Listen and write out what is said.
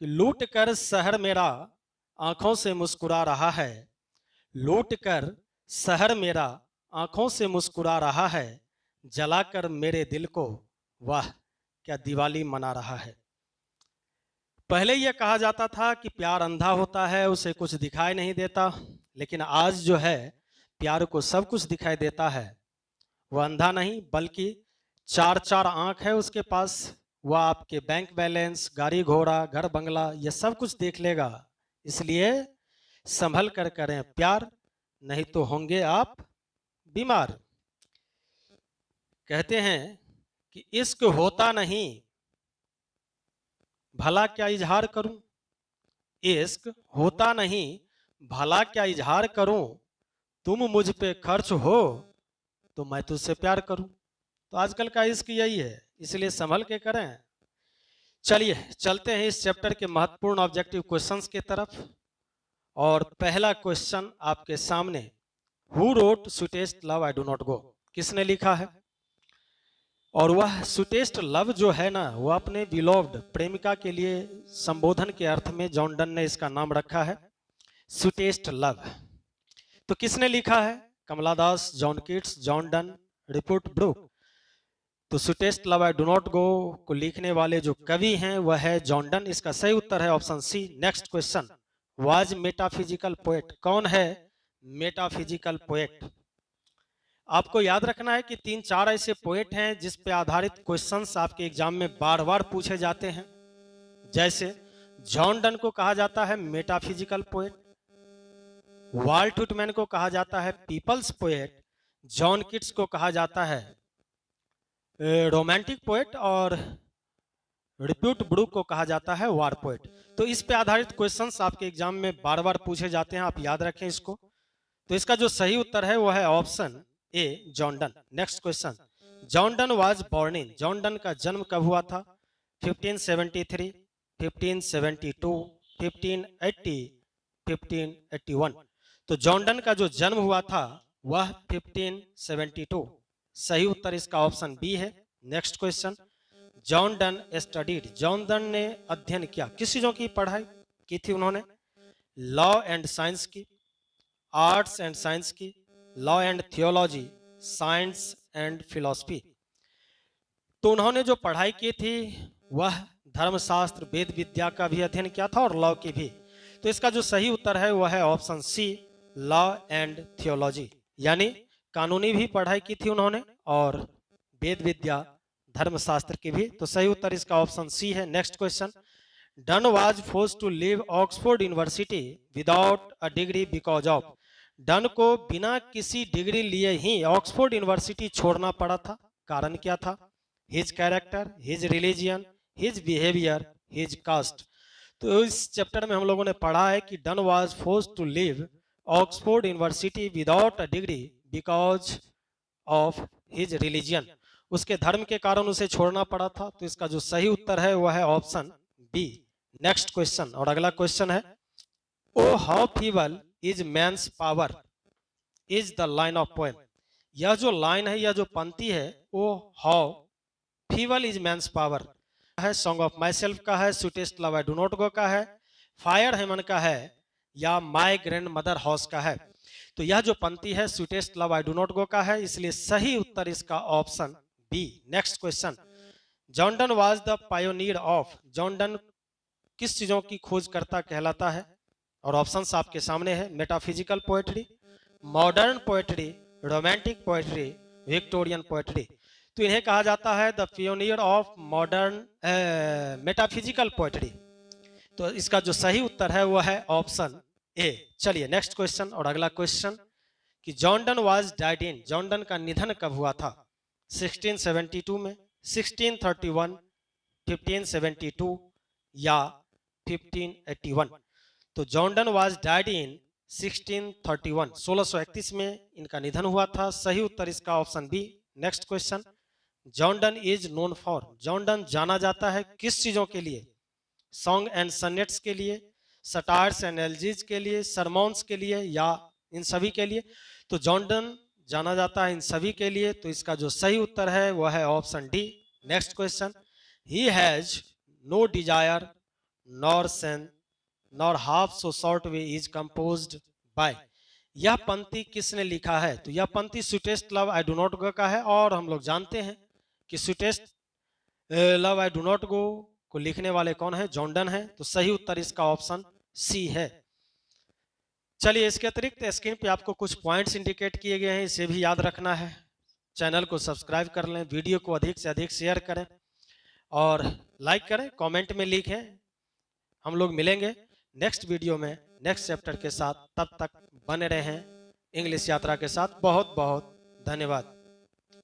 कि लूट कर शहर मेरा आंखों से मुस्कुरा रहा है। लूट कर शहर मेरा आंखों से मुस्कुरा रहा है। जलाकर मेरे दिल को वाह क्या दिवाली मना रहा है। पहले यह कहा जाता था कि प्यार अंधा होता है, उसे कुछ दिखाई नहीं देता, लेकिन आज जो है प्यार को सब कुछ दिखाई देता है। वह अंधा नहीं बल्कि चार चार आंख है उसके पास। वह आपके बैंक बैलेंस, गाड़ी घोड़ा, घर बंगला, यह सब कुछ देख लेगा। इसलिए संभल कर करें प्यार, नहीं तो होंगे आप बीमार। कहते हैं कि इश्क होता नहीं, भला क्या इजहार करूं। इश्क होता नहीं, भला क्या इजहार करूं। तुम मुझ पे खर्च हो तो मैं तुझसे प्यार करूं। तो आजकल का इश्क यही है, इसलिए संभल के करें। चलिए चलते हैं इस चैप्टर के महत्वपूर्ण ऑब्जेक्टिव क्वेश्चंस की तरफ। और पहला क्वेश्चन आपके सामने, who wrote sweetest love I do not गो, किसने लिखा है। और वह स्वीटेस्ट लव जो है ना, वो अपने बिलोव्ड प्रेमिका के लिए संबोधन के अर्थ में जॉन डन ने इसका नाम रखा है स्वीटेस्ट लव। तो किसने लिखा है, Kamala Das, John Keats, John Donne, Rupert Brooke. तो sweetest love I do not go को लिखने वाले जो कवि हैं वह है जॉन डन। इसका सही उत्तर है option C. Next question, was metaphysical poet, कौन है मेटाफिजिकल पोएट। आपको याद रखना है कि 3-4 ऐसे पोएट हैं जिस पे आधारित क्वेश्चंस आपके एग्जाम में बार बार पूछे जाते हैं। जैसे जॉन डन को कहा जाता है मेटाफिजिकल पोएट, वाल्ट व्हिटमैन को कहा जाता है पीपल्स पोएट, जॉन किट्स को कहा जाता है रोमांटिक पोएट, और रिप्यूट ब्रूक को कहा जाता है वार पोएट। तो इस पे आधारित क्वेश्चंस आपके एग्जाम में बार बार पूछे जाते हैं, आप याद रखें इसको। तो इसका जो सही उत्तर है वो है option A, John Donne. Next question, John Donne was born in, John Donne का जन्म कब हुआ था। 1573, 1572, 1580, 1581। तो जॉन डन का जो जन्म हुआ था वह 1572। सही उत्तर इसका ऑप्शन बी है। Next question, John done studied, John Donne ने अध्ययन किया, किस चीजों की पढ़ाई की थी उन्होंने। लॉ एंड साइंस की, आर्ट्स एंड साइंस की, law and theology, science and philosophy. तो उन्होंने जो पढ़ाई की थी वह धर्मशास्त्र, वेद विद्या का भी अध्ययन किया था और लॉ की भी। तो इसका जो सही उत्तर है वह है option C, law and theology, यानी कानूनी भी पढ़ाई की थी उन्होंने और वेद विद्या, धर्मशास्त्र की भी। तो सही उत्तर इसका ऑप्शन सी है। Next question, Donne was forced to leave Oxford University without a degree because of, Donne को बिना किसी डिग्री लिए ही ऑक्सफोर्ड यूनिवर्सिटी छोड़ना पड़ा था, कारण क्या था। His character, his religion, his behaviour, his cast. तो इस चैप्टर में हम लोगों ने पढ़ा है कि Donne was forced to leave Oxford University without a degree because of his religion, उसके धर्म के कारण उसे छोड़ना पड़ा था। तो इसका जो सही उत्तर है वह है ऑप्शन बी। नेक्स्ट क्वेश्चन, और अगला क्वेश्चन है, O how feeble is man's power is the line of poem. यह जो लाइन है, यह जो पंक्ति है, O how feeble is man's power है, सॉन्ग ऑफ माई सेल्फ का है, sweetest love I do not go का है, फायर हेमन का है, या माई ग्रैंड मदर हाउस का है। तो यह जो पंक्ति है sweetest love I do not go का है, इसलिए सही उत्तर इसका option B. Next question, John Donne was the pioneer of, John Donne किस चीजों की खोजकर्ता कहलाता है। और ऑप्शंस आपके सामने है, metaphysical poetry, modern poetry, romantic poetry, Victorian poetry. तो इन्हें कहा जाता है the pioneer of modern metaphysical poetry. तो इसका जो सही उत्तर है वह है ऑप्शन ए। चलिए नेक्स्ट क्वेश्चन, और अगला क्वेश्चन कि John Donne was died in, John Donne का निधन कब हुआ था। 1672 में, 1631, 1572 या 1581। तो John Donne was died in 1631, 1631 में इनका निधन हुआ था। सही उत्तर इसका option B. Next question, John Donne is known for, John Donne जाना जाता है किस चीजों के लिए। सॉन्ग एंड सनेट्स के लिए, सटायर्स एंड एलजीज के लिए, सरमोन्स के लिए, या इन सभी के लिए। तो जॉन डन जाना जाता है इन सभी के लिए। तो इसका जो सही उत्तर है वह है option D. Next question, he has no desire nor sen nor half so short way is composed by। यह पंक्ति किसने लिखा है? तो यह पंक्ति sweetest love I do not go का है, और हम लोग जानते हैं कि sweetest love I do not go को लिखने वाले कौन है? जॉन डन है। तो सही उत्तर इसका ऑप्शन सी है। चलिए, इसके अतिरिक्त स्क्रीन पे आपको कुछ पॉइंट्स इंडिकेट किए गए हैं, इसे भी याद रखना है। चैनल को सब्सक्राइब कर लें, वीडियो को अधिक से अधिक शेयर करें और लाइक करें, कमेंट में लिखें। हम लोग मिलेंगे नेक्स्ट वीडियो में नेक्स्ट चैप्टर के साथ। तब तक बने रहें इंग्लिश यात्रा के साथ। बहुत बहुत धन्यवाद।